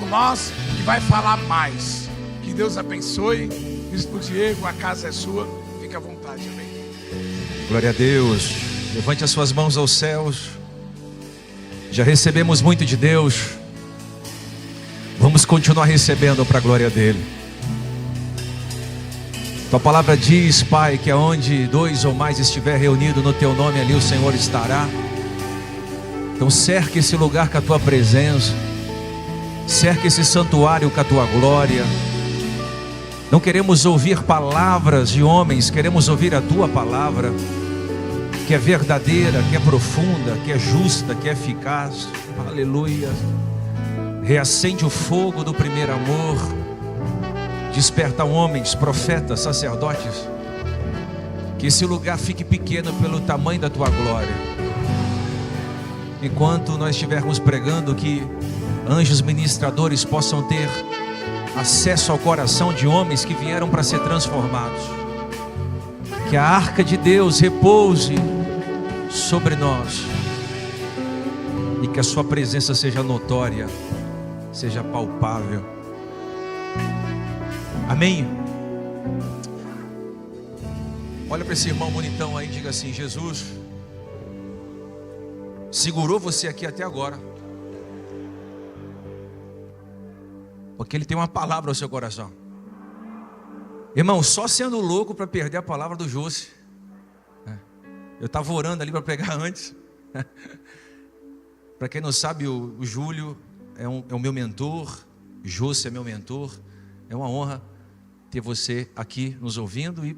nós e vai falar mais. Que Deus abençoe. Bispo Diego, a casa é sua. Fique à vontade, amém. Glória a Deus. Levante as suas mãos aos céus. Já recebemos muito de Deus. Vamos continuar recebendo para a glória dele. Tua palavra diz, Pai, que aonde 2 ou mais estiver reunido no teu nome, ali o Senhor estará. Então cerca esse lugar com a tua presença. Cerca esse santuário com a tua glória. Não queremos ouvir palavras de homens, queremos ouvir a tua palavra, que é verdadeira, que é profunda, que é justa, que é eficaz. Aleluia. Reacende o fogo do primeiro amor. Desperta homens, profetas, sacerdotes. Que esse lugar fique pequeno pelo tamanho da tua glória. Enquanto nós estivermos pregando, que anjos ministradores possam ter acesso ao coração de homens que vieram para ser transformados. Que a arca de Deus repouse sobre nós. E que a sua presença seja notória, seja palpável. Amém? Olha para esse irmão bonitão aí e diga assim: Jesus segurou você aqui até agora, porque Ele tem uma palavra ao seu coração. Irmão, só sendo louco para perder a palavra do Júcio. Eu estava orando ali para pregar antes. Para quem não sabe, o Júlio é o meu mentor. Júcio é meu mentor. É uma honra ter você aqui nos ouvindo. E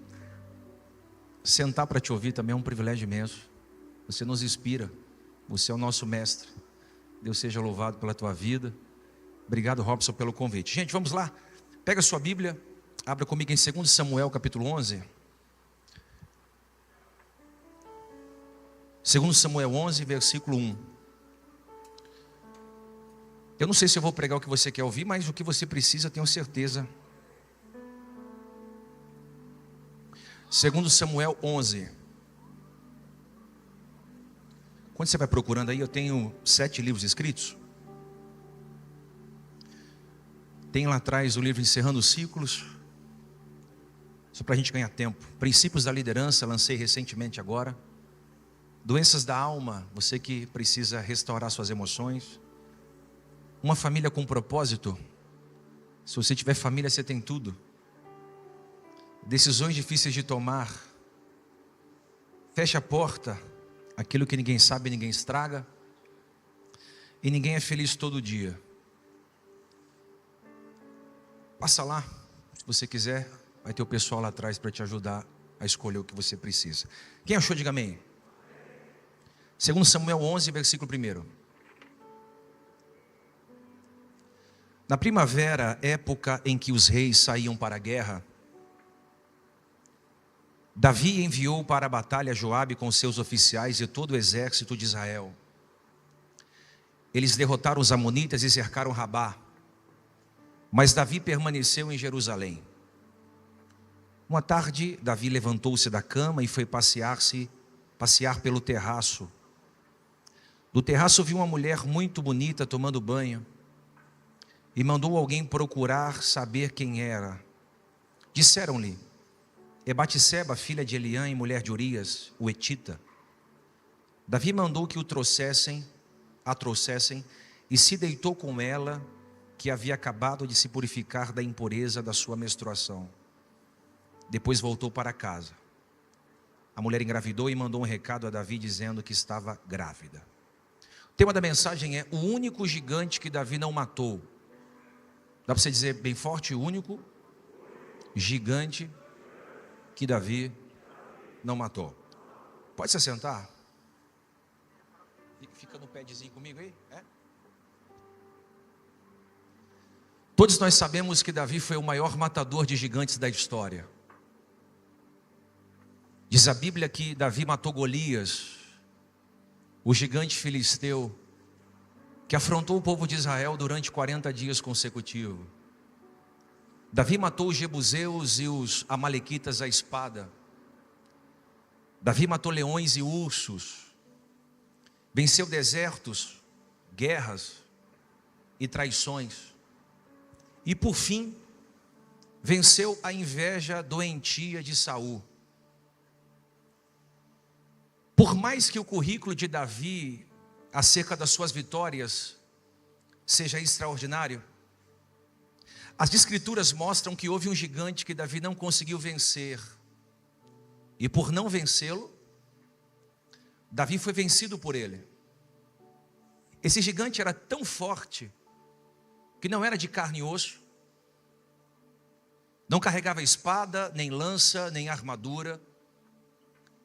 sentar para te ouvir também é um privilégio imenso. Você nos inspira. Você é o nosso mestre. Deus seja louvado pela tua vida. Obrigado, Robson, pelo convite. Gente, vamos lá. Pega a sua Bíblia. Abra comigo em 2 Samuel, capítulo 11. 2 Samuel 11, versículo 1. Eu não sei se eu vou pregar o que você quer ouvir, mas o que você precisa, tenho certeza. 2 Samuel 11. Quando você vai procurando aí, eu tenho 7 livros escritos. Tem lá atrás o livro Encerrando Ciclos, só para a gente ganhar tempo. Princípios da Liderança, lancei recentemente agora. Doenças da Alma, você que precisa restaurar suas emoções. Uma Família com Propósito, se você tiver família, você tem tudo. Decisões difíceis de tomar. Fecha a porta, aquilo que ninguém sabe, ninguém estraga. E ninguém é feliz todo dia. Passa lá, se você quiser, vai ter o pessoal lá atrás para te ajudar a escolher o que você precisa. Quem achou, diga amém. 2 Samuel 11, versículo 1. Na primavera, época em que os reis saíam para a guerra, Davi enviou para a batalha Joabe com seus oficiais e todo o exército de Israel. Eles derrotaram os amonitas e cercaram Rabá. Mas Davi permaneceu em Jerusalém. Uma tarde, Davi levantou-se da cama e foi passear pelo terraço. Do terraço viu uma mulher muito bonita tomando banho e mandou alguém procurar saber quem era. Disseram-lhe: é Batseba, filha de Eliã e mulher de Urias, o Etita. Davi mandou que a trouxessem e se deitou com ela, que havia acabado de se purificar da impureza da sua menstruação. Depois voltou para casa. A mulher engravidou e mandou um recado a Davi dizendo que estava grávida. O tema da mensagem é: o único gigante que Davi não matou. Dá para você dizer bem forte: o único gigante que Davi não matou. Pode se assentar. Fica no pedezinho comigo aí. Todos nós sabemos que Davi foi o maior matador de gigantes da história. Diz a Bíblia que Davi matou Golias, o gigante filisteu, que afrontou o povo de Israel durante 40 dias consecutivos. Davi matou os jebuseus e os amalequitas à espada. Davi matou leões e ursos. Venceu desertos, guerras e traições. E por fim, venceu a inveja doentia de Saul. Por mais que o currículo de Davi acerca das suas vitórias seja extraordinário, as escrituras mostram que houve um gigante que Davi não conseguiu vencer. E por não vencê-lo, Davi foi vencido por ele. Esse gigante era tão forte que não era de carne e osso, não carregava espada, nem lança, nem armadura,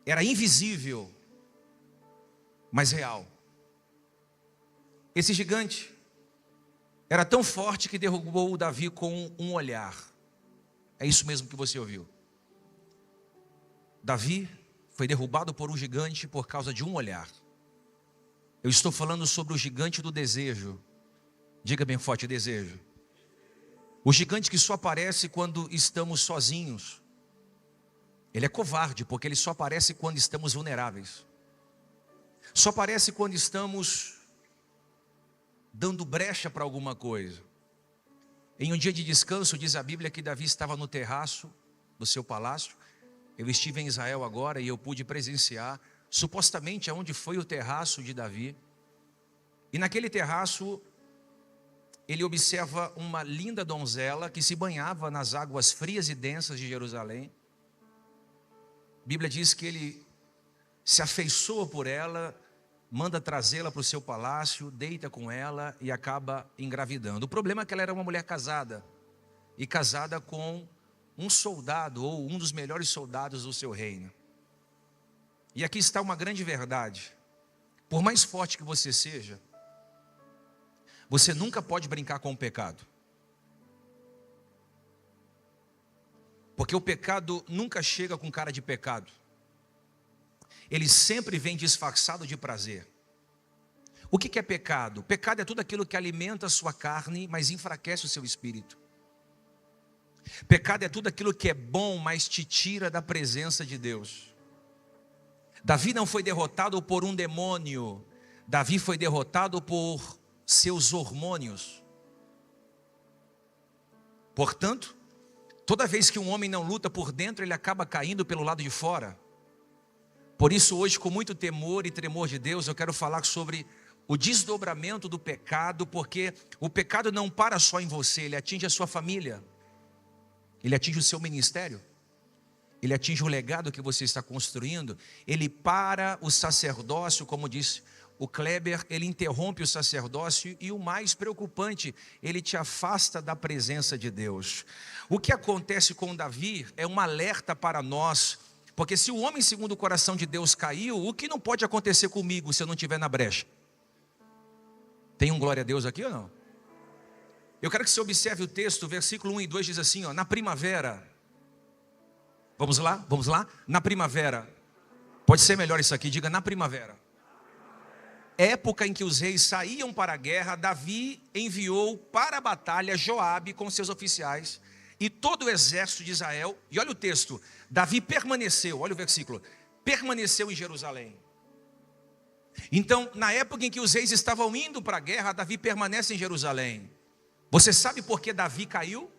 era invisível, mas real. Esse gigante era tão forte que derrubou o Davi com um olhar. É isso mesmo que você ouviu. Davi foi derrubado por um gigante por causa de um olhar. Eu estou falando sobre o gigante do desejo. Diga bem forte, desejo. O gigante que só aparece quando estamos sozinhos. Ele é covarde, porque ele só aparece quando estamos vulneráveis. Só aparece quando estamos dando brecha para alguma coisa. Em um dia de descanso, diz a Bíblia que Davi estava no terraço do seu palácio. Eu estive em Israel agora e eu pude presenciar, supostamente, aonde foi o terraço de Davi. E naquele terraço, ele observa uma linda donzela que se banhava nas águas frias e densas de Jerusalém. A Bíblia diz que ele se afeiçoa por ela, manda trazê-la para o seu palácio, deita com ela e acaba engravidando. O problema é que ela era uma mulher casada, e casada com um soldado, ou um dos melhores soldados do seu reino. E aqui está uma grande verdade: por mais forte que você seja, você nunca pode brincar com o pecado. Porque o pecado nunca chega com cara de pecado. Ele sempre vem disfarçado de prazer. O que é pecado? Pecado é tudo aquilo que alimenta a sua carne, mas enfraquece o seu espírito. Pecado é tudo aquilo que é bom, mas te tira da presença de Deus. Davi não foi derrotado por um demônio. Davi foi derrotado por seus hormônios. Portanto, toda vez que um homem não luta por dentro, ele acaba caindo pelo lado de fora. Por isso hoje, com muito temor e tremor de Deus, eu quero falar sobre o desdobramento do pecado, porque o pecado não para só em você, ele atinge a sua família, ele atinge o seu ministério, ele atinge o legado que você está construindo, ele para o sacerdócio, como disse o Kleber, ele interrompe o sacerdócio e o mais preocupante, ele te afasta da presença de Deus. O que acontece com Davi é um alerta para nós, porque se o homem segundo o coração de Deus caiu, o que não pode acontecer comigo se eu não estiver na brecha? Tem um glória a Deus aqui ou não? Eu quero que você observe o texto, versículo 1 e 2 diz assim, ó, na primavera, vamos lá? Na primavera, pode ser melhor isso aqui, diga na primavera. Época em que os reis saíam para a guerra, Davi enviou para a batalha Joabe com seus oficiais e todo o exército de Israel. E olha o texto, Davi permaneceu, olha o versículo, permaneceu em Jerusalém. Então, na época em que os reis estavam indo para a guerra, Davi permanece em Jerusalém. Você sabe por que Davi caiu?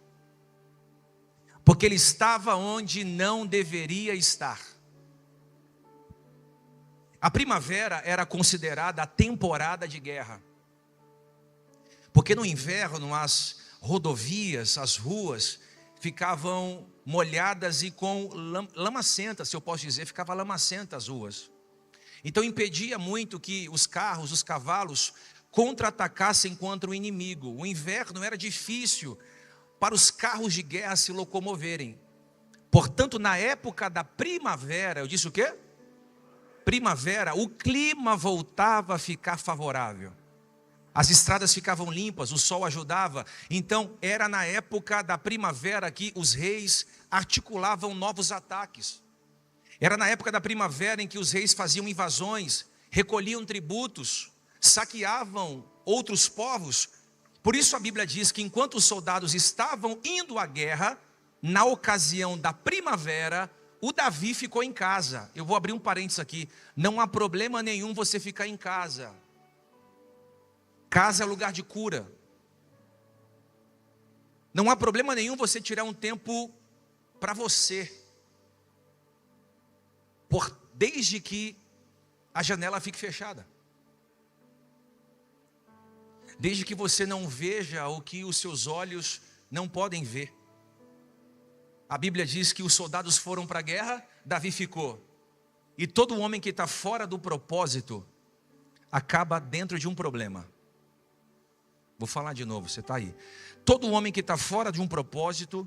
Porque ele estava onde não deveria estar. A primavera era considerada a temporada de guerra. Porque no inverno as rodovias, as ruas ficavam molhadas e com lamacentas, se eu posso dizer, ficava lamacenta as ruas. Então impedia muito que os carros, os cavalos contra-atacassem contra o inimigo. O inverno era difícil para os carros de guerra se locomoverem. Portanto, na época da primavera, eu disse o quê? Primavera, o clima voltava a ficar favorável. As estradas ficavam limpas, o sol ajudava. Então, era na época da primavera que os reis articulavam novos ataques. Era na época da primavera em que os reis faziam invasões, recolhiam tributos, saqueavam outros povos. Por isso a Bíblia diz que enquanto os soldados estavam indo à guerra, na ocasião da primavera, o Davi ficou em casa. Eu vou abrir um parênteses aqui. Não há problema nenhum você ficar em casa. Casa é lugar de cura. Não há problema nenhum você tirar um tempo para você, desde que a janela fique fechada. Desde que você não veja o que os seus olhos não podem ver. A Bíblia diz que os soldados foram para a guerra, Davi ficou. E todo homem que está fora do propósito acaba dentro de um problema. Vou falar de novo, você está aí. Todo homem que está fora de um propósito,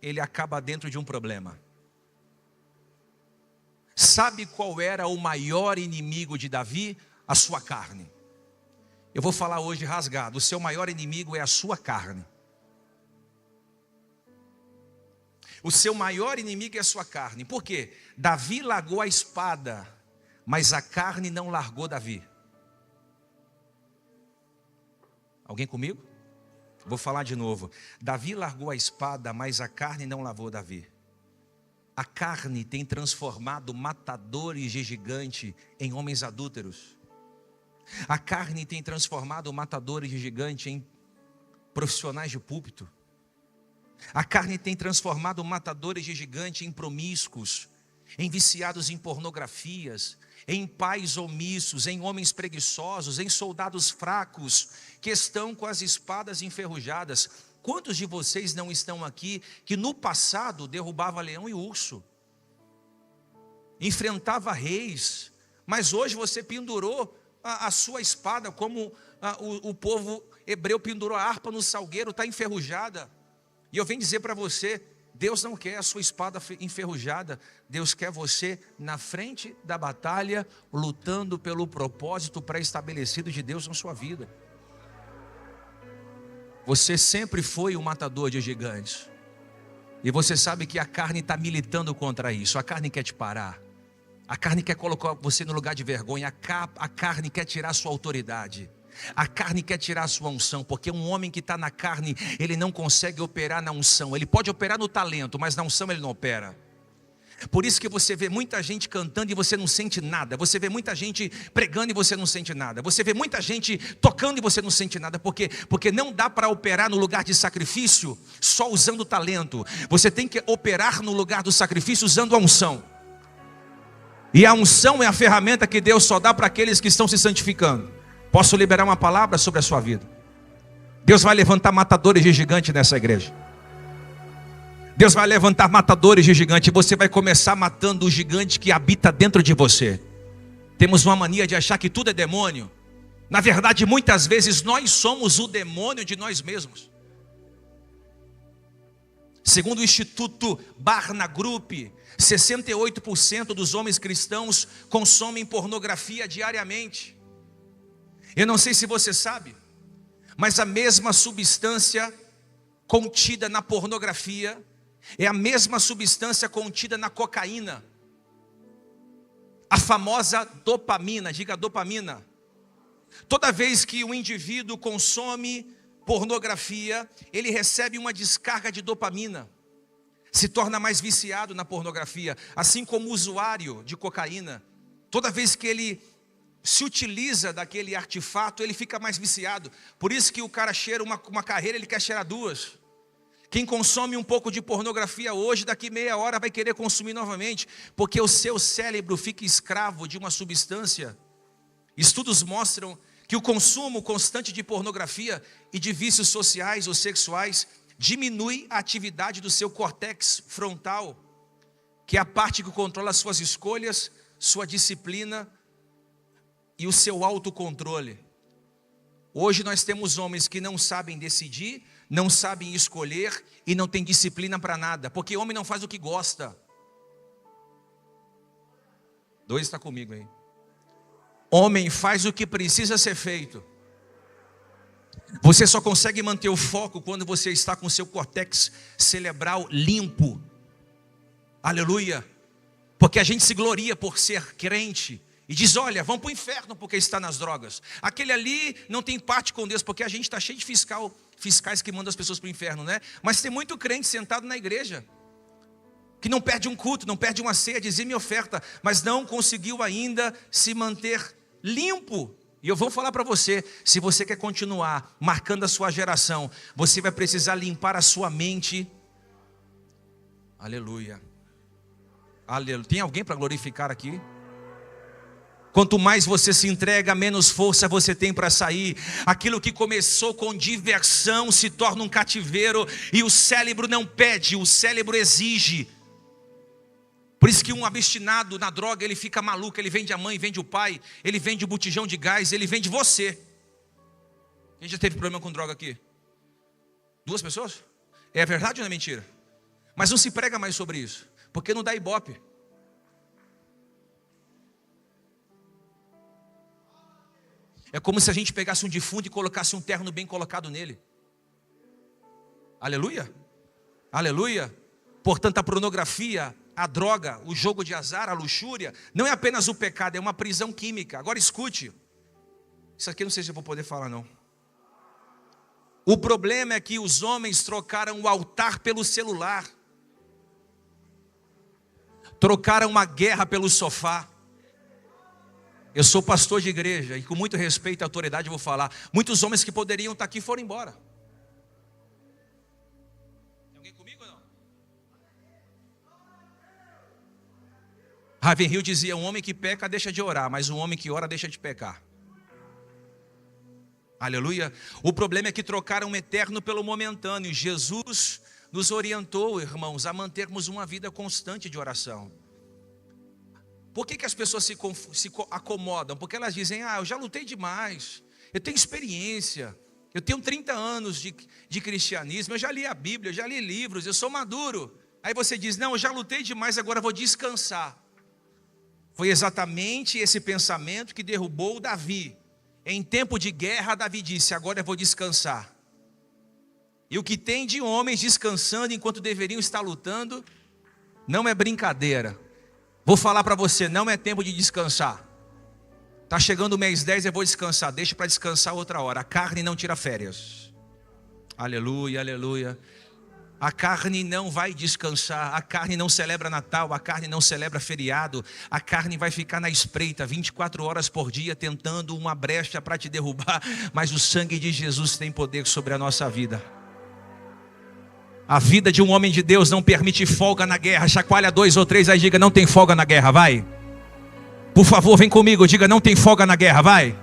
ele acaba dentro de um problema. Sabe qual era o maior inimigo de Davi? A sua carne. Eu vou falar hoje rasgado, o seu maior inimigo é a sua carne. O seu maior inimigo é a sua carne. Por quê? Davi largou a espada, mas a carne não largou Davi. Alguém comigo? Vou falar de novo. Davi largou a espada, mas a carne não largou Davi. A carne tem transformado matadores de gigante em homens adúlteros. A carne tem transformado matadores de gigante em profissionais de púlpito. A carne tem transformado matadores de gigante em promíscuos, em viciados em pornografias, em pais omissos, em homens preguiçosos, em soldados fracos, que estão com as espadas enferrujadas. Quantos de vocês não estão aqui que no passado derrubava leão e urso, enfrentava reis, mas hoje você pendurou a sua espada, como o povo hebreu pendurou a harpa no salgueiro, está enferrujada. E eu venho dizer para você, Deus não quer a sua espada enferrujada, Deus quer você na frente da batalha, lutando pelo propósito pré-estabelecido de Deus na sua vida. Você sempre foi um matador de gigantes, e você sabe que a carne está militando contra isso. A carne quer te parar, a carne quer colocar você no lugar de vergonha, a carne quer tirar a sua autoridade. A carne quer tirar a sua unção, porque um homem que está na carne, ele não consegue operar na unção. Ele pode operar no talento, mas na unção ele não opera. Por isso que você vê muita gente cantando e você não sente nada. Você vê muita gente pregando e você não sente nada. Você vê muita gente tocando e você não sente nada. Porque não dá para operar no lugar de sacrifício só usando o talento. Você tem que operar no lugar do sacrifício usando a unção. E a unção é a ferramenta que Deus só dá para aqueles que estão se santificando. Posso liberar uma palavra sobre a sua vida? Deus vai levantar matadores de gigante nessa igreja. Deus vai levantar matadores de gigante. E você vai começar matando o gigante que habita dentro de você. Temos uma mania de achar que tudo é demônio. Na verdade, muitas vezes nós somos o demônio de nós mesmos. Segundo o Instituto Barna Group, 68% dos homens cristãos consomem pornografia diariamente. Eu não sei se você sabe, mas a mesma substância contida na pornografia é a mesma substância contida na cocaína. A famosa dopamina, diga dopamina. Toda vez que o indivíduo consome pornografia, ele recebe uma descarga de dopamina. Se torna mais viciado na pornografia, assim como o usuário de cocaína. Toda vez que ele se utiliza daquele artefato, ele fica mais viciado. Por isso que o cara cheira uma carreira, ele quer cheirar duas. Quem consome um pouco de pornografia hoje, daqui meia hora vai querer consumir novamente, porque o seu cérebro fica escravo de uma substância. Estudos mostram que o consumo constante de pornografia e de vícios sociais ou sexuais diminui a atividade do seu córtex frontal, que é a parte que controla as suas escolhas, sua disciplina e o seu autocontrole. Hoje nós temos homens que não sabem decidir, não sabem escolher e não têm disciplina para nada, porque homem não faz o que gosta. Dois está comigo aí. Homem faz o que precisa ser feito. Você só consegue manter o foco quando você está com o seu córtex cerebral limpo. Aleluia. Porque a gente se gloria por ser crente e diz, olha, vão para o inferno porque está nas drogas. Aquele ali não tem parte com Deus, porque a gente está cheio de fiscais que mandam as pessoas para o inferno, né? Mas tem muito crente sentado na igreja, que não perde um culto, não perde uma ceia, dizima e oferta, mas não conseguiu ainda se manter limpo E eu vou falar para você, se você quer continuar marcando a sua geração, você vai precisar limpar a sua mente. Aleluia. Aleluia. Tem alguém para glorificar aqui? Quanto mais você se entrega, menos força você tem para sair. Aquilo que começou com diversão se torna um cativeiro. E o cérebro não pede, o cérebro exige. Por isso que um abstinado na droga, ele fica maluco. Ele vende a mãe, vende o pai, ele vende o botijão de gás, ele vende você. Quem já teve problema com droga aqui? 2 pessoas? É verdade ou não é mentira? Mas não se prega mais sobre isso, porque não dá ibope. É como se a gente pegasse um defunto e colocasse um terno bem colocado nele. Aleluia? Aleluia? Portanto, a pornografia, a droga, o jogo de azar, a luxúria, não é apenas o pecado, é uma prisão química. Agora escute, isso aqui eu não sei se eu vou poder falar não. O problema é que os homens trocaram o altar pelo celular. Trocaram uma guerra pelo sofá. Eu sou pastor de igreja e com muito respeito e autoridade eu vou falar. Muitos homens que poderiam estar aqui foram embora. Tem alguém comigo ou não? Ravenhill dizia, um homem que peca deixa de orar, mas um homem que ora deixa de pecar. Aleluia. O problema é que trocaram o eterno pelo momentâneo. Jesus nos orientou, irmãos, a mantermos uma vida constante de oração. Por que as pessoas se acomodam? Porque elas dizem, eu já lutei demais, eu tenho experiência, eu tenho 30 anos de cristianismo, eu já li a Bíblia, eu já li livros, eu sou maduro. Aí você diz, não, eu já lutei demais, agora vou descansar. Foi exatamente esse pensamento que derrubou Davi. Em tempo de guerra, Davi disse, agora eu vou descansar. E o que tem de homens descansando enquanto deveriam estar lutando, não é brincadeira. Vou falar para você, não é tempo de descansar. Está chegando o mês 10, eu vou descansar. Deixa para descansar outra hora. A carne não tira férias. Aleluia, aleluia. A carne não vai descansar. A carne não celebra Natal. A carne não celebra feriado. A carne vai ficar na espreita 24 horas por dia tentando uma brecha para te derrubar. Mas o sangue de Jesus tem poder sobre a nossa vida. A vida de um homem de Deus não permite folga na guerra. Chacoalha 2 ou 3, aí diga, não tem folga na guerra, vai. Por favor, vem comigo, diga, não tem folga na guerra, vai.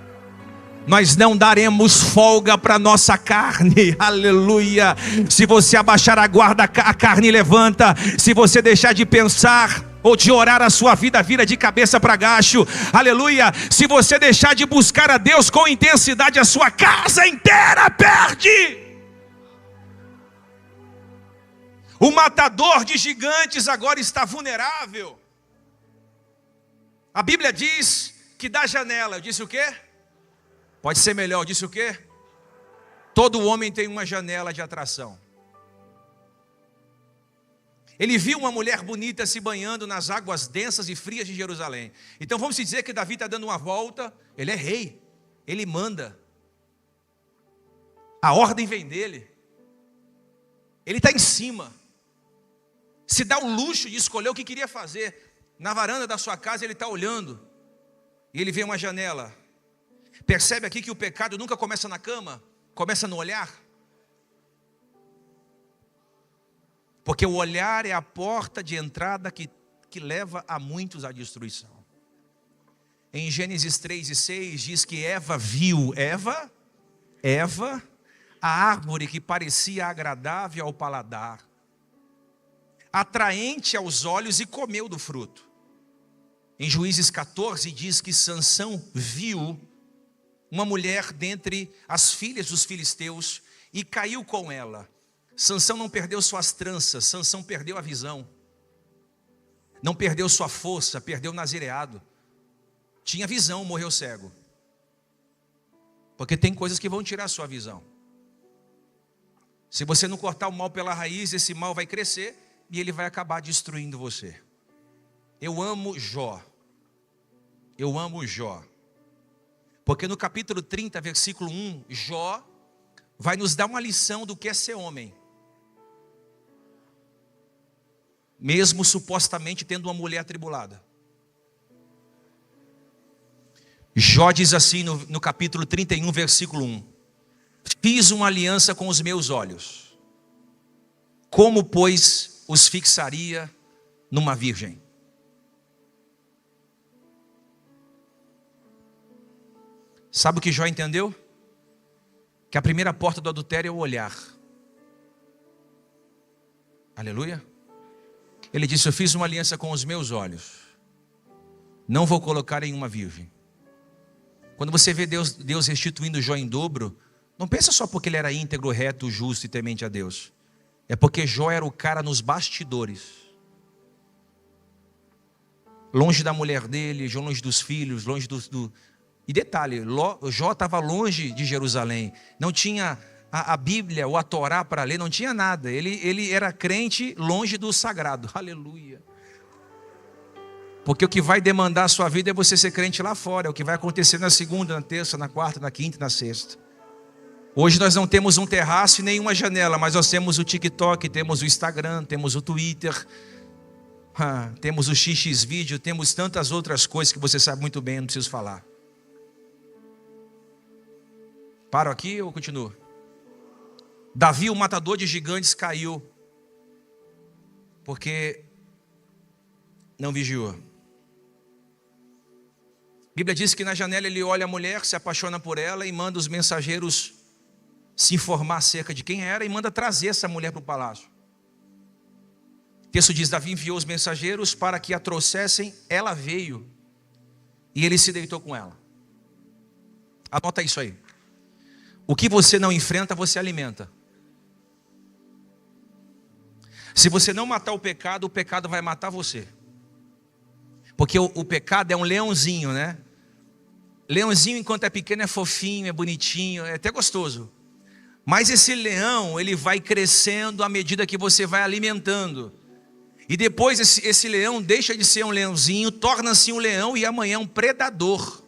Nós não daremos folga para nossa carne, aleluia. Se você abaixar a guarda, a carne levanta. Se você deixar de pensar ou de orar, a sua vida vira de cabeça para baixo, aleluia. Se você deixar de buscar a Deus com intensidade, a sua casa inteira perde. O matador de gigantes agora está vulnerável. A Bíblia diz que da janela, eu disse o quê? Pode ser melhor, eu disse o quê? Todo homem tem uma janela de atração. Ele viu uma mulher bonita se banhando nas águas densas e frias de Jerusalém. Então vamos dizer que Davi está dando uma volta. Ele é rei, ele manda. A ordem vem dele. Ele está em cima. Se dá o luxo de escolher o que queria fazer. Na varanda da sua casa ele está olhando. E ele vê uma janela. Percebe aqui que o pecado nunca começa na cama. Começa no olhar. Porque o olhar é a porta de entrada que leva a muitos à destruição. Em Gênesis 3 e 6 diz que Eva viu. Eva, a árvore que parecia agradável ao paladar, atraente aos olhos, e comeu do fruto. Em Juízes 14 diz que Sansão viu uma mulher dentre as filhas dos filisteus e caiu com ela. Sansão não perdeu suas tranças, Sansão perdeu a visão. Não perdeu sua força, perdeu o nazireado. Tinha visão, morreu cego. Porque tem coisas que vão tirar a sua visão. Se você não cortar o mal pela raiz, esse mal vai crescer e ele vai acabar destruindo você. Eu amo Jó. Eu amo Jó. Porque no capítulo 30, versículo 1, Jó vai nos dar uma lição do que é ser homem. Mesmo supostamente tendo uma mulher atribulada. Jó diz assim no capítulo 31, versículo 1: fiz uma aliança com os meus olhos, como, pois, os fixaria numa virgem? Sabe o que Jó entendeu? Que a primeira porta do adultério é o olhar. Aleluia. Ele disse: eu fiz uma aliança com os meus olhos, não vou colocar em uma virgem. Quando você vê Deus restituindo Jó em dobro, não pensa só porque ele era íntegro, reto, justo e temente a Deus. É porque Jó era o cara nos bastidores, longe da mulher dele, longe dos filhos, longe do... E detalhe, Jó estava longe de Jerusalém, não tinha a Bíblia ou a Torá para ler, não tinha nada. Ele era crente longe do sagrado. Aleluia. Porque o que vai demandar a sua vida é você ser crente lá fora. É o que vai acontecer na segunda, na terça, na quarta, na quinta e na sexta. Hoje nós não temos um terraço e nenhuma janela, mas nós temos o TikTok, temos o Instagram, temos o Twitter, temos o XXVídeo, temos tantas outras coisas que você sabe muito bem, não preciso falar. Paro aqui ou continuo? Davi, o matador de gigantes, caiu porque não vigiou. A Bíblia diz que na janela ele olha a mulher, se apaixona por ela e manda os mensageiros se informar acerca de quem era e manda trazer essa mulher para o palácio. O texto diz: Davi enviou os mensageiros para que a trouxessem, ela veio e ele se deitou com ela. Anota isso aí. O que você não enfrenta, você alimenta. Se você não matar o pecado vai matar você. Porque o pecado é um leãozinho, né? Leãozinho, enquanto é pequeno, é fofinho, é bonitinho, é até gostoso. Mas esse leão, ele vai crescendo à medida que você vai alimentando. E depois esse leão deixa de ser um leãozinho, torna-se um leão e amanhã é um predador.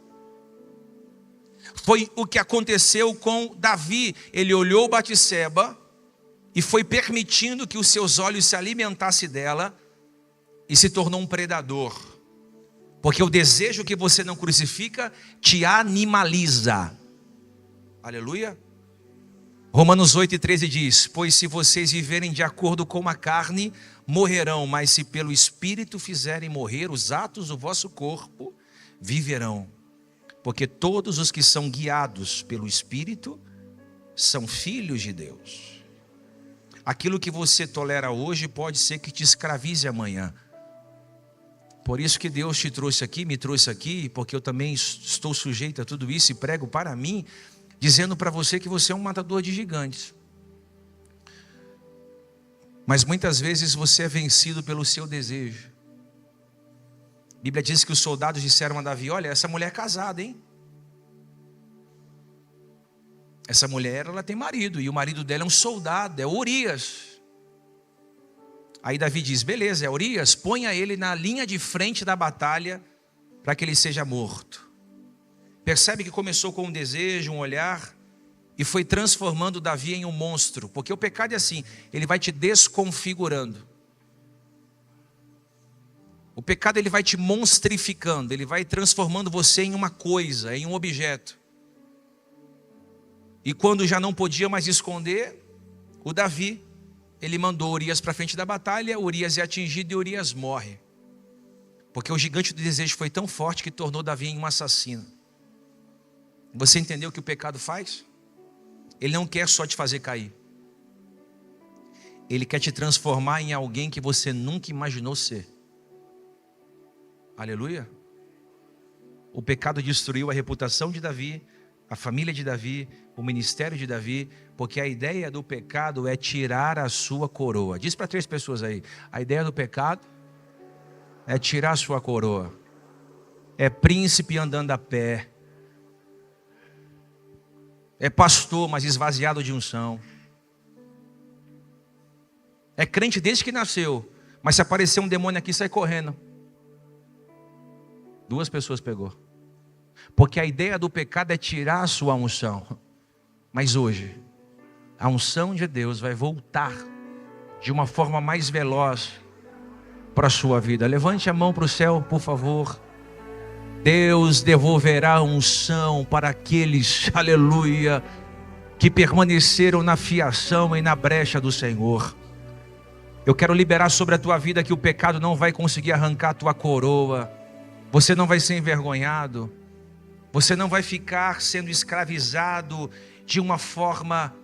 Foi o que aconteceu com Davi. Ele olhou Batseba e foi permitindo que os seus olhos se alimentassem dela e se tornou um predador. Porque o desejo que você não crucifica te animaliza. Aleluia. Romanos 8:13 diz: pois se vocês viverem de acordo com a carne, morrerão, mas se pelo Espírito fizerem morrer os atos do vosso corpo, viverão. Porque todos os que são guiados pelo Espírito são filhos de Deus. Aquilo que você tolera hoje pode ser que te escravize amanhã. Por isso que Deus te trouxe aqui, me trouxe aqui, porque eu também estou sujeito a tudo isso e prego para mim, dizendo para você que você é um matador de gigantes. Mas muitas vezes você é vencido pelo seu desejo. A Bíblia diz que os soldados disseram a Davi: olha, essa mulher é casada, hein? Essa mulher, ela tem marido, e o marido dela é um soldado, é Urias. Aí Davi diz: beleza, é Urias, ponha ele na linha de frente da batalha, para que ele seja morto. Percebe que começou com um desejo, um olhar, e foi transformando Davi em um monstro. Porque o pecado é assim, ele vai te desconfigurando. O pecado, ele vai te monstrificando, ele vai transformando você em uma coisa, em um objeto. E quando já não podia mais esconder, o Davi, ele mandou Urias para frente da batalha. Urias é atingido e Urias morre. Porque o gigante do desejo foi tão forte que tornou Davi em um assassino. Você entendeu o que o pecado faz? Ele não quer só te fazer cair. Ele quer te transformar em alguém que você nunca imaginou ser. Aleluia. O pecado destruiu a reputação de Davi, a família de Davi, o ministério de Davi, porque a ideia do pecado é tirar a sua coroa. Diz para 3 pessoas aí: a ideia do pecado é tirar a sua coroa. É príncipe andando a pé. É pastor, mas esvaziado de unção. É crente desde que nasceu, mas se aparecer um demônio aqui, sai correndo. 2 pessoas pegou. Porque a ideia do pecado é tirar a sua unção. Mas hoje, a unção de Deus vai voltar de uma forma mais veloz para a sua vida. Levante a mão para o céu, por favor. Deus devolverá unção para aqueles, aleluia, que permaneceram na fiação e na brecha do Senhor. Eu quero liberar sobre a tua vida que o pecado não vai conseguir arrancar a tua coroa. Você não vai ser envergonhado. Você não vai ficar sendo escravizado de uma forma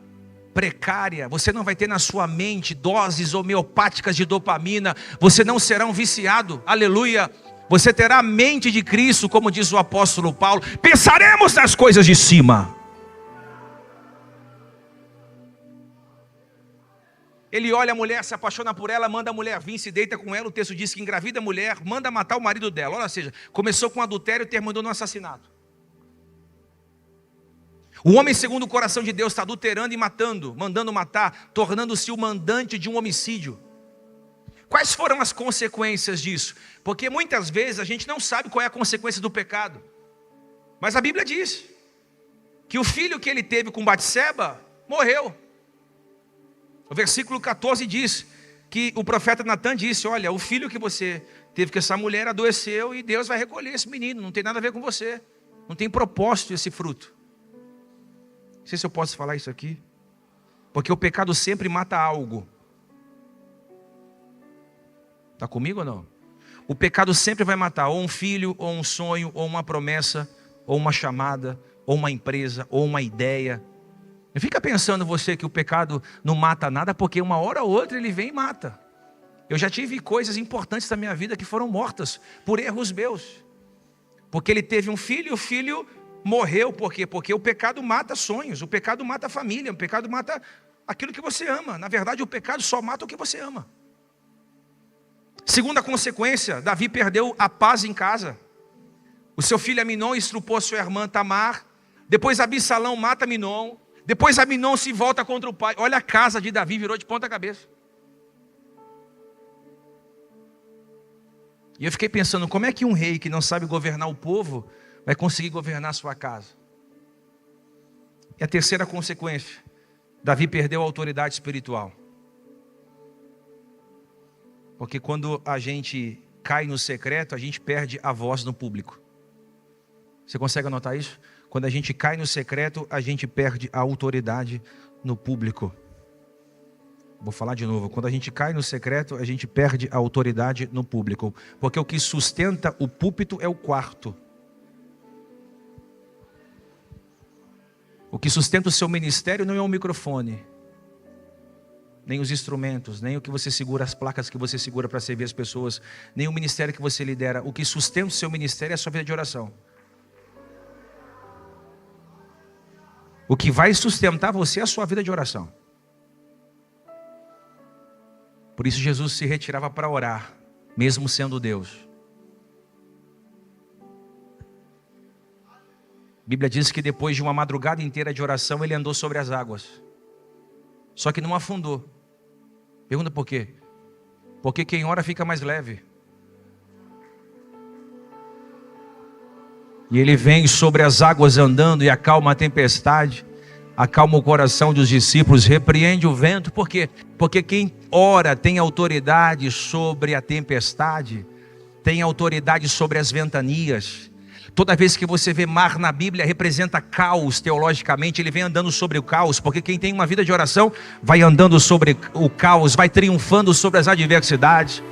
precária. Você não vai ter na sua mente doses homeopáticas de dopamina. Você não será um viciado. Aleluia. Você terá a mente de Cristo, como diz o apóstolo Paulo. Pensaremos nas coisas de cima. Ele olha a mulher, se apaixona por ela, manda a mulher vir, se deita com ela. O texto diz que engravida a mulher, manda matar o marido dela. Ou seja, começou com adultério e terminou no assassinato. O homem segundo o coração de Deus está adulterando e matando, mandando matar, tornando-se o mandante de um homicídio. Quais foram as consequências disso? Porque muitas vezes a gente não sabe qual é a consequência do pecado. Mas a Bíblia diz que o filho que ele teve com Batseba morreu. O versículo 14 diz que o profeta Natan disse: olha, o filho que você teve com essa mulher adoeceu e Deus vai recolher esse menino, não tem nada a ver com você. Não tem propósito esse fruto. Não sei se eu posso falar isso aqui. Porque o pecado sempre mata algo. Está comigo ou não? O pecado sempre vai matar ou um filho, ou um sonho, ou uma promessa, ou uma chamada, ou uma empresa, ou uma ideia. Não fica pensando você que o pecado não mata nada, porque uma hora ou outra ele vem e mata. Eu já tive coisas importantes da minha vida que foram mortas por erros meus. Porque ele teve um filho e o filho morreu. Por quê? Porque o pecado mata sonhos, o pecado mata a família, o pecado mata aquilo que você ama. Na verdade, o pecado só mata o que você ama. Segunda consequência, Davi perdeu a paz em casa. O seu filho Aminon estrupou sua irmã Tamar. Depois Absalão mata Aminon. Depois Aminon se volta contra o pai. Olha, a casa de Davi virou de ponta cabeça. E eu fiquei pensando, como é que um rei que não sabe governar o povo vai conseguir governar a sua casa? E a terceira consequência, Davi perdeu a autoridade espiritual. Porque quando a gente cai no secreto, a gente perde a voz no público. Você consegue anotar isso? Quando a gente cai no secreto, a gente perde a autoridade no público. Vou falar de novo. Quando a gente cai no secreto, a gente perde a autoridade no público. Porque o que sustenta o púlpito é o quarto. O que sustenta o seu ministério não é o microfone, nem os instrumentos, nem o que você segura, as placas que você segura para servir as pessoas, nem o ministério que você lidera. O que sustenta o seu ministério é a sua vida de oração. O que vai sustentar você é a sua vida de oração. Por isso Jesus se retirava para orar, mesmo sendo Deus. A Bíblia diz que depois de uma madrugada inteira de oração, ele andou sobre as águas. Só que não afundou. Pergunta por quê? Porque quem ora fica mais leve. E ele vem sobre as águas andando e acalma a tempestade, acalma o coração dos discípulos, repreende o vento. Por quê? Porque quem ora tem autoridade sobre a tempestade, tem autoridade sobre as ventanias. Toda vez que você vê mar na Bíblia, representa caos teologicamente. Ele vem andando sobre o caos, porque quem tem uma vida de oração vai andando sobre o caos, vai triunfando sobre as adversidades.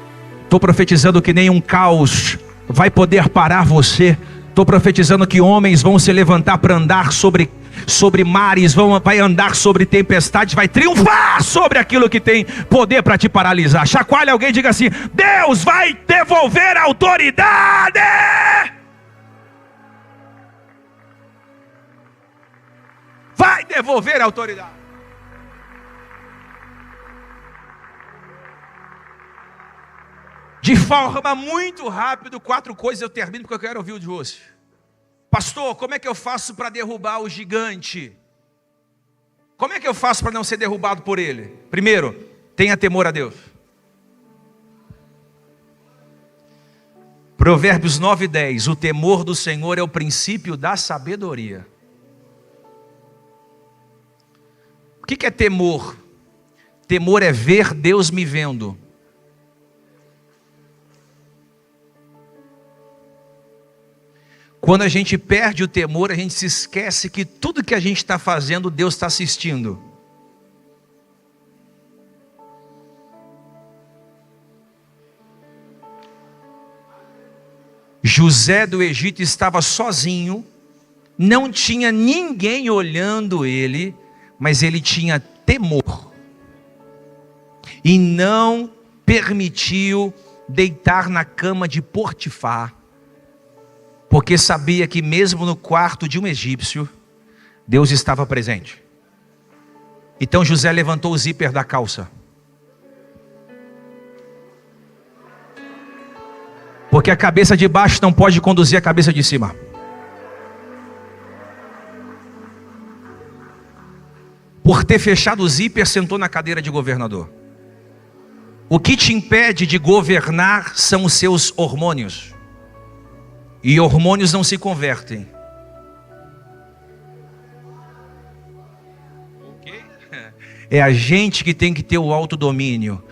Estou profetizando que nenhum caos vai poder parar você. Estou profetizando que homens vão se levantar para andar sobre mares, vai andar sobre tempestades, vai triunfar sobre aquilo que tem poder para te paralisar. Chacoalha alguém e diga assim: Deus vai devolver a autoridade. Vai devolver a autoridade. De forma muito rápida, 4 coisas eu termino, porque eu quero ouvir o de hoje. Pastor, como é que eu faço para derrubar o gigante? Como é que eu faço para não ser derrubado por ele? Primeiro, tenha temor a Deus. Provérbios 9:10, o temor do Senhor é o princípio da sabedoria. O que é temor? Temor é ver Deus me vendo. Quando a gente perde o temor, a gente se esquece que tudo que a gente está fazendo, Deus está assistindo. José do Egito estava sozinho, não tinha ninguém olhando ele, mas ele tinha temor. E não permitiu deitar na cama de Potifar, porque sabia que mesmo no quarto de um egípcio, Deus estava presente. Então José levantou o zíper da calça, porque a cabeça de baixo não pode conduzir a cabeça de cima. Por ter fechado o zíper, sentou na cadeira de governador. O que te impede de governar são os seus hormônios. E hormônios não se convertem. É a gente que tem que ter o autodomínio.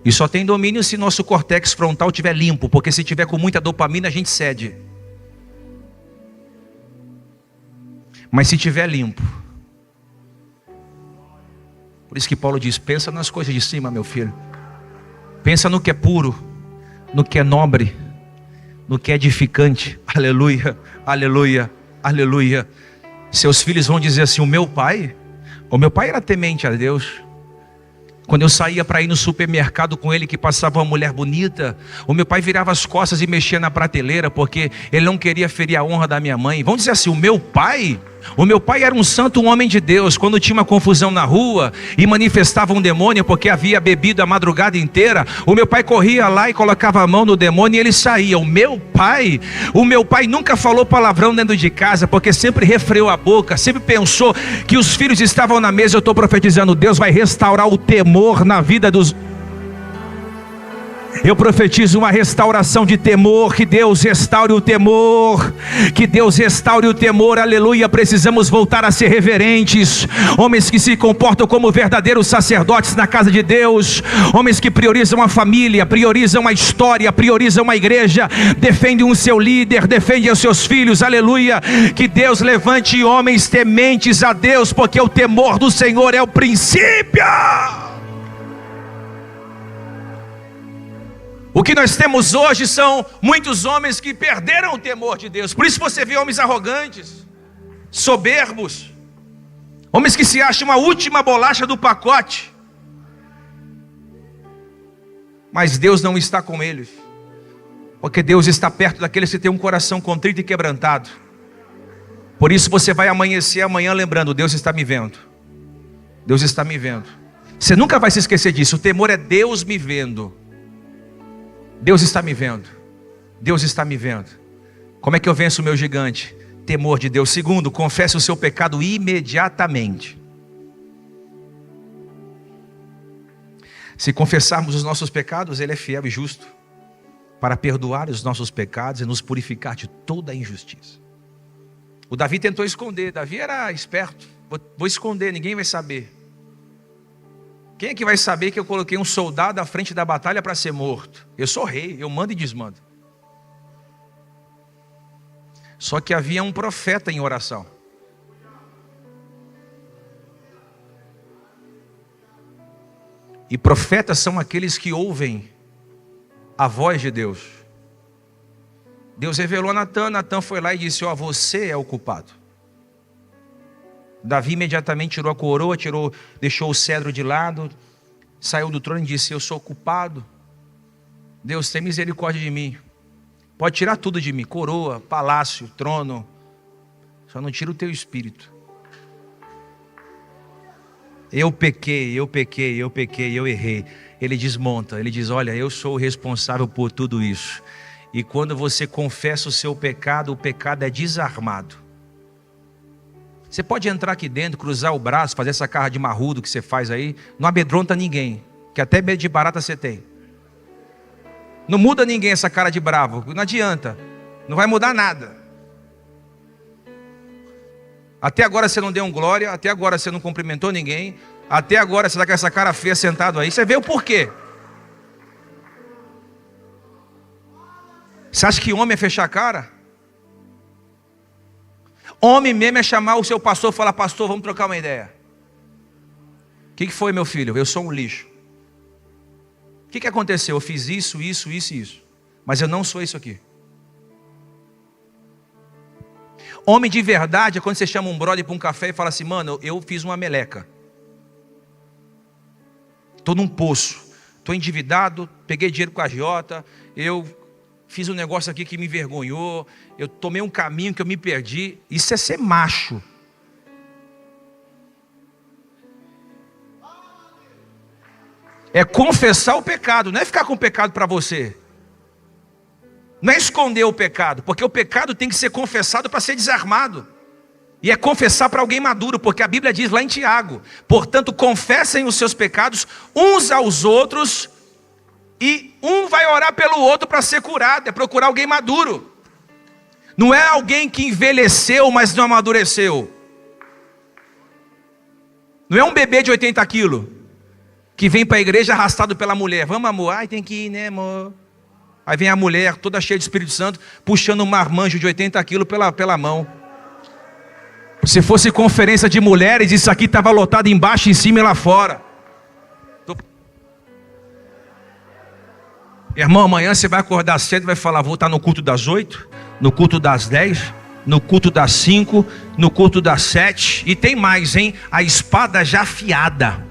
E só tem domínio se nosso córtex frontal estiver limpo, porque se tiver com muita dopamina a gente cede. Mas se tiver limpo. Por isso que Paulo diz, pensa nas coisas de cima, meu filho. Pensa no que é puro, no que é nobre, no que é edificante. Aleluia, aleluia, aleluia. Seus filhos vão dizer assim, o meu pai era temente a Deus. Quando eu saía para ir no supermercado com ele, que passava uma mulher bonita, o meu pai virava as costas e mexia na prateleira, porque ele não queria ferir a honra da minha mãe. Vamos dizer assim, o meu pai era um santo, um homem de Deus. Quando tinha uma confusão na rua e manifestava um demônio, porque havia bebido a madrugada inteira, o meu pai corria lá e colocava a mão no demônio e ele saía. O meu pai nunca falou palavrão dentro de casa, porque sempre refreou a boca, sempre pensou que os filhos estavam na mesa. Eu estou profetizando, Deus vai restaurar o temor na vida dos... Eu profetizo uma restauração de temor, que Deus restaure o temor, que Deus restaure o temor, aleluia. Precisamos voltar a ser reverentes, homens que se comportam como verdadeiros sacerdotes na casa de Deus, homens que priorizam a família, priorizam a história, priorizam a igreja, defendem o seu líder, defendem os seus filhos, aleluia. Que Deus levante homens tementes a Deus, porque o temor do Senhor é o princípio. O que nós temos hoje são muitos homens que perderam o temor de Deus. Por isso você vê homens arrogantes, soberbos, homens que se acham a última bolacha do pacote. Mas Deus não está com eles, porque Deus está perto daqueles que têm um coração contrito e quebrantado. Por isso você vai amanhecer amanhã lembrando, Deus está me vendo. Deus está me vendo. Você nunca vai se esquecer disso. O temor é Deus me vendo. Deus está me vendo. Deus está me vendo. Como é que eu venço o meu gigante? Temor de Deus. Segundo, confesse o seu pecado imediatamente. Se confessarmos os nossos pecados, Ele é fiel e justo para perdoar os nossos pecados e nos purificar de toda a injustiça. O Davi tentou esconder. Davi era esperto. Vou esconder, ninguém vai saber. Quem é que vai saber que eu coloquei um soldado à frente da batalha para ser morto? Eu sou rei, eu mando e desmando. Só que havia um profeta em oração. E profetas são aqueles que ouvem a voz de Deus. Deus revelou a Natã, Natã foi lá e disse, ó, você é o culpado. Davi imediatamente tirou a coroa, deixou o cedro de lado, saiu do trono e disse, eu sou culpado. Deus, tem misericórdia de mim. Pode tirar tudo de mim, coroa, palácio, trono, só não tira o teu espírito. Eu pequei, eu errei. Ele desmonta, ele diz, olha, eu sou o responsável por tudo isso. E quando você confessa o seu pecado, o pecado é desarmado. Você pode entrar aqui dentro, cruzar o braço, fazer essa cara de marrudo que você faz aí, não amedronta ninguém, que até medo de barata você tem. Não muda ninguém essa cara de bravo, não adianta, não vai mudar nada. Até agora você não deu um glória, até agora você não cumprimentou ninguém, até agora você está com essa cara feia sentado aí, você vê o porquê. Você acha que homem é fechar a cara? Homem mesmo é chamar o seu pastor e falar: pastor, vamos trocar uma ideia. O que foi, meu filho? Eu sou um lixo. O que aconteceu? Eu fiz isso, isso, isso e isso. Mas eu não sou isso aqui. Homem de verdade é quando você chama um brother para um café e fala assim: mano, eu fiz uma meleca. Estou num poço. Estou endividado, peguei dinheiro com a agiota, eu fiz um negócio aqui que me envergonhou, eu tomei um caminho que eu me perdi. Isso é ser macho. É confessar o pecado, não é ficar com o pecado para você. Não é esconder o pecado, porque o pecado tem que ser confessado para ser desarmado. E é confessar para alguém maduro, porque a Bíblia diz lá em Tiago: portanto, confessem os seus pecados uns aos outros, e um vai orar pelo outro para ser curado. É procurar alguém maduro. Não é alguém que envelheceu, mas não amadureceu. Não é um bebê de 80 quilos, que vem para a igreja arrastado pela mulher. Vamos, amor? Ai, tem que ir, né, amor? Aí vem a mulher, toda cheia de Espírito Santo, puxando um marmanjo de 80 quilos pela mão. Se fosse conferência de mulheres, isso aqui estava lotado embaixo, em cima e lá fora. Irmão, amanhã você vai acordar cedo e vai falar: vou estar no culto das 8, no culto das 10, no culto das 5, no culto das 7. E tem mais, hein? A espada já afiada.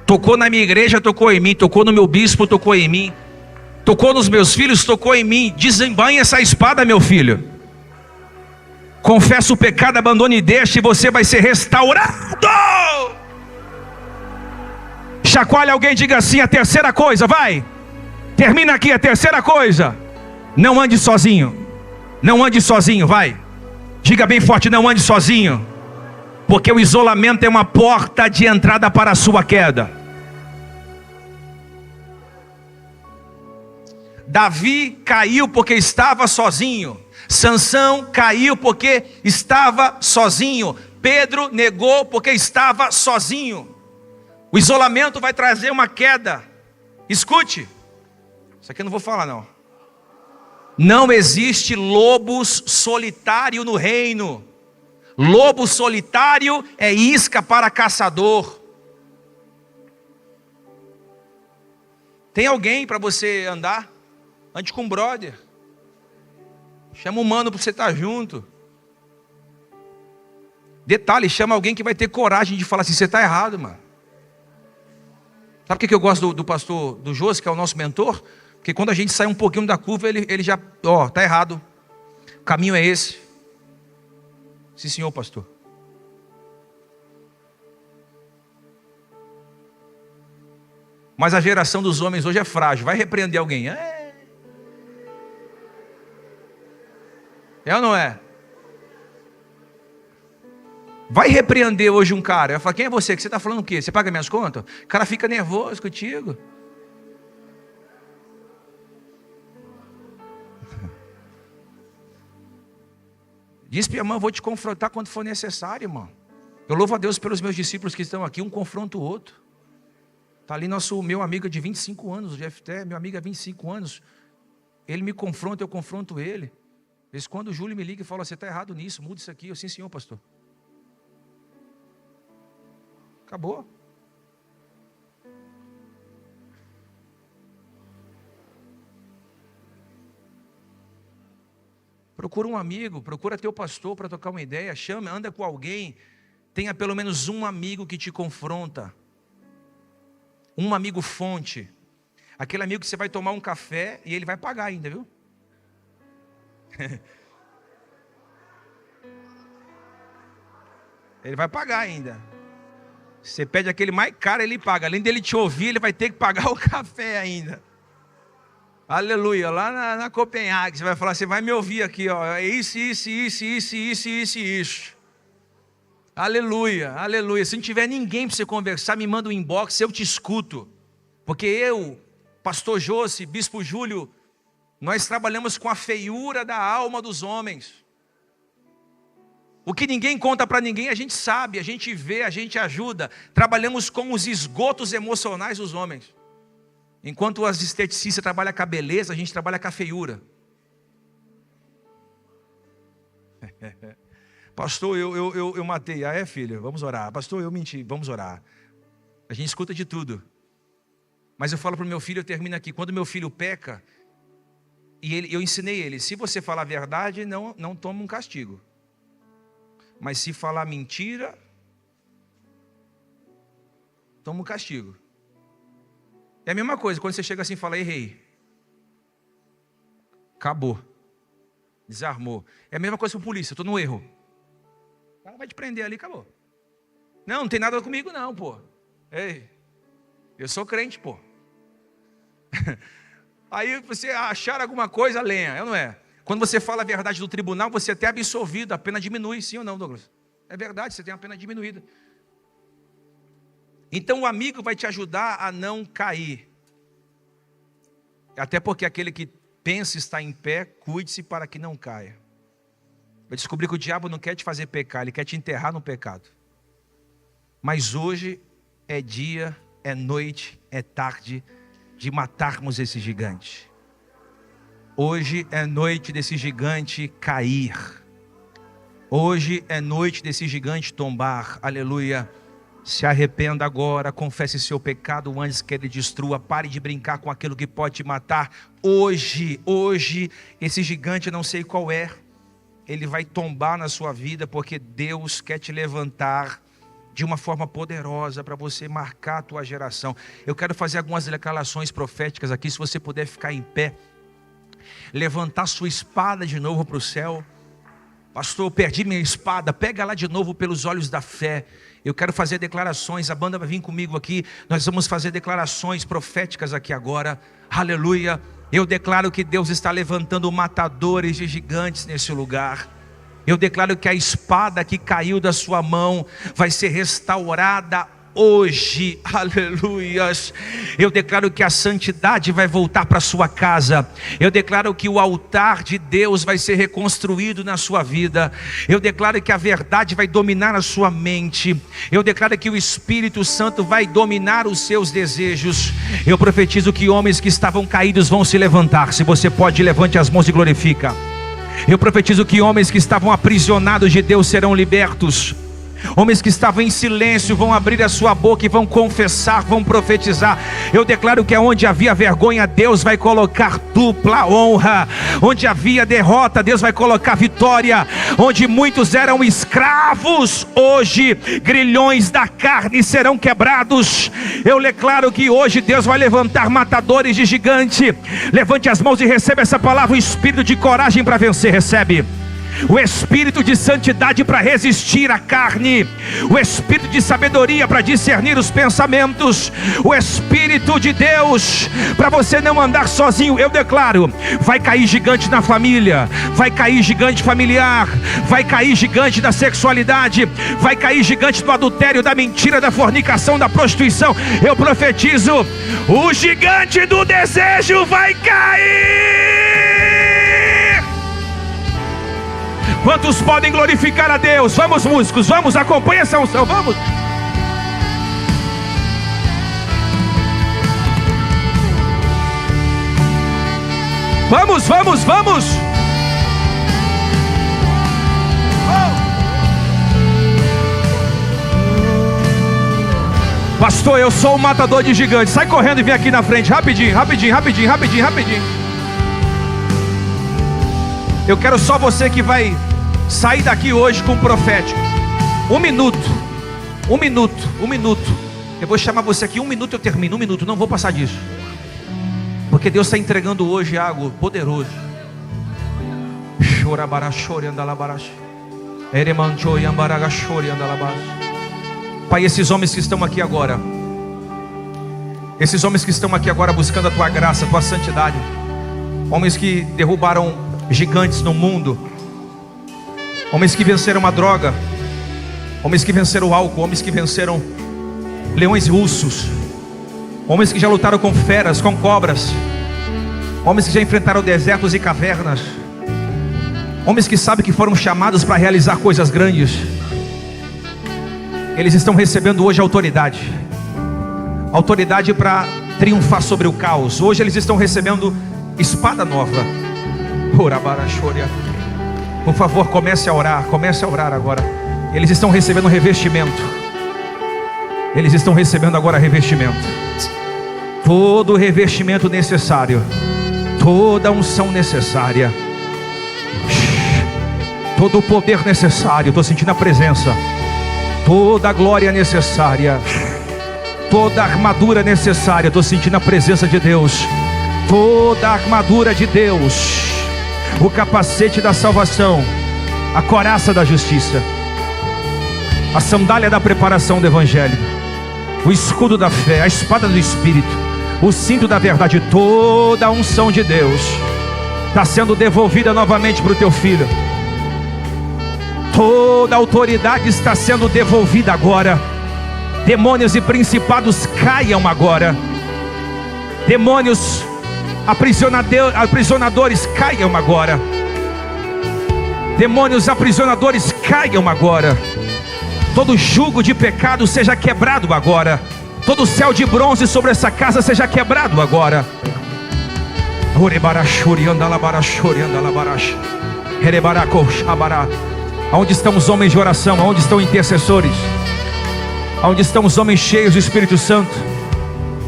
Tocou na minha igreja, tocou em mim. Tocou no meu bispo, tocou em mim. Tocou nos meus filhos, tocou em mim. Desembanhe essa espada, meu filho. Confessa o pecado, abandone e deixe, e você vai ser restaurado. Chacoalhe alguém e diga assim: a terceira coisa, vai. Termina aqui a terceira coisa. Não ande sozinho. Não ande sozinho, vai. Diga bem forte: não ande sozinho. Porque o isolamento é uma porta de entrada para a sua queda. Davi caiu porque estava sozinho. Sansão caiu porque estava sozinho. Pedro negou porque estava sozinho. O isolamento vai trazer uma queda. Escute. Isso aqui eu não vou falar não. Não existe lobo solitário no reino. Lobo solitário é isca para caçador. Tem alguém para você andar? Ande com um brother. Chama um mano para você estar junto. Detalhe, chama alguém que vai ter coragem de falar assim: você está errado, mano. Sabe por que eu gosto do pastor, do Josi, que é o nosso mentor? Porque quando a gente sai um pouquinho da curva, ele já, está errado. O caminho é esse. Sim, senhor, pastor. Mas a geração dos homens hoje é frágil. Vai repreender alguém. É ou não é? Vai repreender hoje um cara. Eu falo: quem é você? Que você está falando o quê? Você paga minhas contas? O cara fica nervoso contigo. Diz para a irmã: vou te confrontar quando for necessário, irmão. Eu louvo a Deus pelos meus discípulos que estão aqui. Um confronta o outro. Está ali meu amigo de 25 anos, o Jefté, meu amigo há 25 anos. Ele me confronta, eu confronto ele. Às vezes quando o Júlio me liga e fala: você está errado nisso, muda isso aqui. Eu: sim, senhor, pastor. Acabou. Procura um amigo, procura teu pastor para trocar uma ideia. Chama, anda com alguém. Tenha pelo menos um amigo que te confronta. Um amigo fonte. Aquele amigo que você vai tomar um café e ele vai pagar ainda, viu? Ele vai pagar ainda. Você pede aquele mais caro, ele paga. Além dele te ouvir, ele vai ter que pagar o café ainda. Aleluia. Lá na Copenhague, você vai falar: você vai me ouvir aqui, ó. É isso. Aleluia, aleluia. Se não tiver ninguém para você conversar, me manda um inbox, eu te escuto. Porque eu, pastor Josi, bispo Júlio, nós trabalhamos com a feiura da alma dos homens. O que ninguém conta para ninguém, a gente sabe, a gente vê, a gente ajuda. Trabalhamos com os esgotos emocionais dos homens. Enquanto as esteticistas trabalham com a beleza, a gente trabalha com a feiura. Pastor, eu matei. Ah, é, filho? Vamos orar. Pastor, eu menti. Vamos orar. A gente escuta de tudo. Mas eu falo para o meu filho, eu termino aqui. Quando meu filho peca, e eu ensinei ele, se você falar a verdade, não toma um castigo. Mas se falar mentira, toma um castigo. É a mesma coisa, quando você chega assim e fala, errei. Acabou. Desarmou. É a mesma coisa para o polícia, eu estou no erro. O cara vai te prender ali, acabou. Não tem nada comigo não, pô. Ei, eu sou crente, pô. Aí você achar alguma coisa, lenha, não é? Quando você fala a verdade do tribunal, você é até absolvido, a pena diminui, sim ou não, Douglas? É verdade, você tem a pena diminuída. Então o amigo vai te ajudar a não cair. Até porque aquele que pensa estar em pé, cuide-se para que não caia. Eu descobri que o diabo não quer te fazer pecar, ele quer te enterrar no pecado. Mas hoje é dia, é noite, é tarde de matarmos esse gigante. Hoje é noite desse gigante cair. Hoje é noite desse gigante tombar. Aleluia. Se arrependa agora, confesse seu pecado antes que ele destrua. Pare de brincar com aquilo que pode te matar. Hoje, esse gigante, não sei qual é, ele vai tombar na sua vida, porque Deus quer te levantar de uma forma poderosa para você marcar a tua geração. Eu quero fazer algumas declarações proféticas aqui, se você puder ficar em pé, levantar sua espada de novo para o céu. Pastor, eu perdi minha espada, pega lá de novo pelos olhos da fé. Eu quero fazer declarações, a banda vai vir comigo aqui, nós vamos fazer declarações proféticas aqui agora. Aleluia. Eu declaro que Deus está levantando matadores de gigantes nesse lugar. Eu declaro que a espada que caiu da sua mão vai ser restaurada hoje, aleluias. Eu declaro que a santidade vai voltar para sua casa. Eu declaro que o altar de Deus vai ser reconstruído na sua vida. Eu declaro que a verdade vai dominar a sua mente. Eu declaro que o Espírito Santo vai dominar os seus desejos. Eu profetizo que homens que estavam caídos vão se levantar. Se você pode, levante as mãos e glorifica. Eu profetizo que homens que estavam aprisionados de Deus serão libertos. Homens que estavam em silêncio vão abrir a sua boca e vão confessar, vão profetizar. Eu declaro que onde havia vergonha, Deus vai colocar dupla honra. Onde havia derrota, Deus vai colocar vitória. Onde muitos eram escravos, hoje grilhões da carne serão quebrados. Eu declaro que hoje Deus vai levantar matadores de gigante. Levante as mãos e receba essa palavra. O espírito de coragem para vencer, recebe. O espírito de santidade para resistir à carne, o espírito de sabedoria para discernir os pensamentos, o Espírito de Deus para você não andar sozinho. Eu declaro, vai cair gigante na família, vai cair gigante familiar, vai cair gigante da sexualidade, vai cair gigante do adultério, da mentira, da fornicação, da prostituição. Eu profetizo, o gigante do desejo vai cair. Quantos podem glorificar a Deus? Vamos, músicos, vamos, acompanha essa unção, vamos. Vamos, vamos, vamos. Pastor, eu sou um matador de gigantes. Sai correndo e vem aqui na frente, rapidinho, rapidinho, rapidinho, rapidinho, rapidinho. Eu quero só você que vai sair daqui hoje com um profético. Um minuto. Eu vou chamar você aqui, 1 minuto eu termino, 1 minuto, não vou passar disso. Porque Deus está entregando hoje algo poderoso. Pai, esses homens que estão aqui agora, buscando a Tua graça, a Tua santidade, homens que derrubaram gigantes no mundo, homens que venceram a droga, homens que venceram o álcool, homens que venceram leões russos, homens que já lutaram com feras, com cobras, homens que já enfrentaram desertos e cavernas, homens que sabem que foram chamados para realizar coisas grandes. Eles estão recebendo hoje autoridade para triunfar sobre o caos. Hoje eles estão recebendo espada nova. Por favor, comece a orar agora. Eles estão recebendo revestimento. Eles estão recebendo agora revestimento. Todo o revestimento necessário, toda a unção necessária, todo o poder necessário. Estou sentindo a presença. Toda a glória necessária, toda a armadura necessária. Estou sentindo a presença de Deus. Toda a armadura de Deus, o capacete da salvação, a couraça da justiça, a sandália da preparação do evangelho, o escudo da fé, a espada do Espírito, o cinto da verdade. Toda a unção de Deus está sendo devolvida novamente para o teu filho. Toda a autoridade está sendo devolvida agora. Demônios e principados caiam agora. Demônios aprisionadores caiam agora. Demônios aprisionadores caiam agora. Todo jugo de pecado seja quebrado agora. Todo céu de bronze sobre essa casa seja quebrado agora. Aonde estão os homens de oração? Aonde estão intercessores? Aonde estão os homens cheios do Espírito Santo?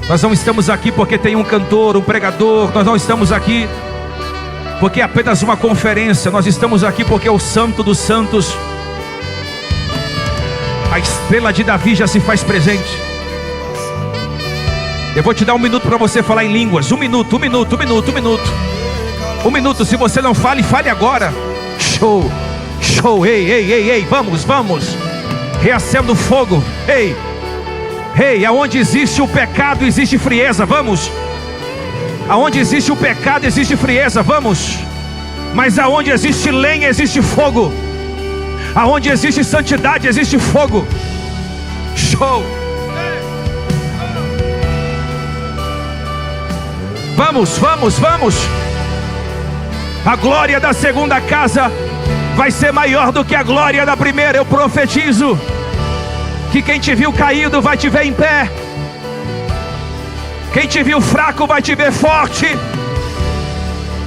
Nós não estamos aqui porque tem um cantor, um pregador. Nós não estamos aqui porque é apenas uma conferência. Nós estamos aqui porque é o Santo dos Santos. A estrela de Davi já se faz presente. Eu vou te dar 1 minuto para você falar em línguas. 1 minuto. Se você não fale, fale agora. Show. Ei, vamos. Reacendo o fogo. Ei, aonde existe o pecado, existe frieza. Vamos. Aonde existe o pecado, existe frieza. Vamos. Mas aonde existe lenha, existe fogo. Aonde existe santidade, existe fogo. Show. Vamos. A glória da segunda casa vai ser maior do que a glória da primeira. Eu profetizo que quem te viu caído vai te ver em pé. Quem te viu fraco vai te ver forte.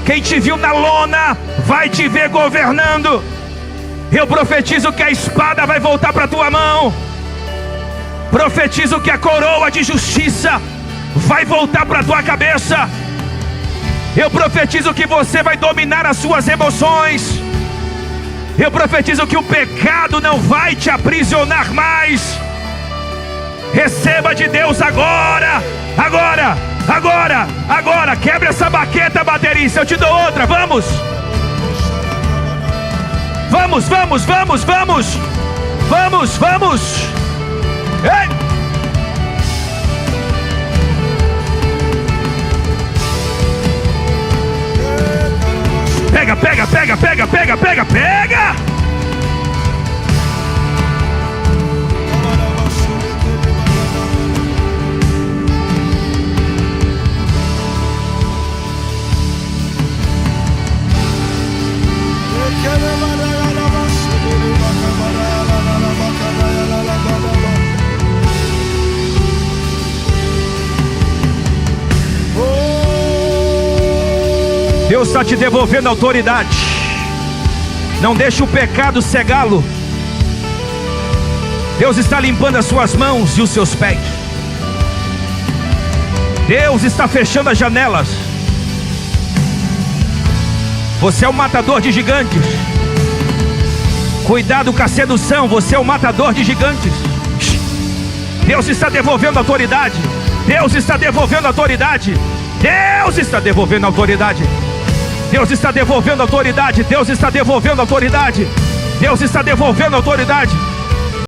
Quem te viu na lona vai te ver governando. Eu profetizo que a espada vai voltar para a tua mão. Profetizo que a coroa de justiça vai voltar para a tua cabeça. Eu profetizo que você vai dominar as suas emoções. Eu profetizo que o pecado não vai te aprisionar mais. Receba de Deus agora. Quebra essa baqueta, baterista. Eu te dou outra. Vamos. Ei! Pega! Deus está te devolvendo autoridade. Não deixe o pecado cegá-lo. Deus está limpando as suas mãos e os seus pés. Deus está fechando as janelas. Você é o matador de gigantes. Cuidado com a sedução. Você é o matador de gigantes. Deus está devolvendo autoridade. Deus está devolvendo autoridade. Deus está devolvendo autoridade. Deus está devolvendo autoridade. Deus está devolvendo autoridade. Deus está devolvendo autoridade.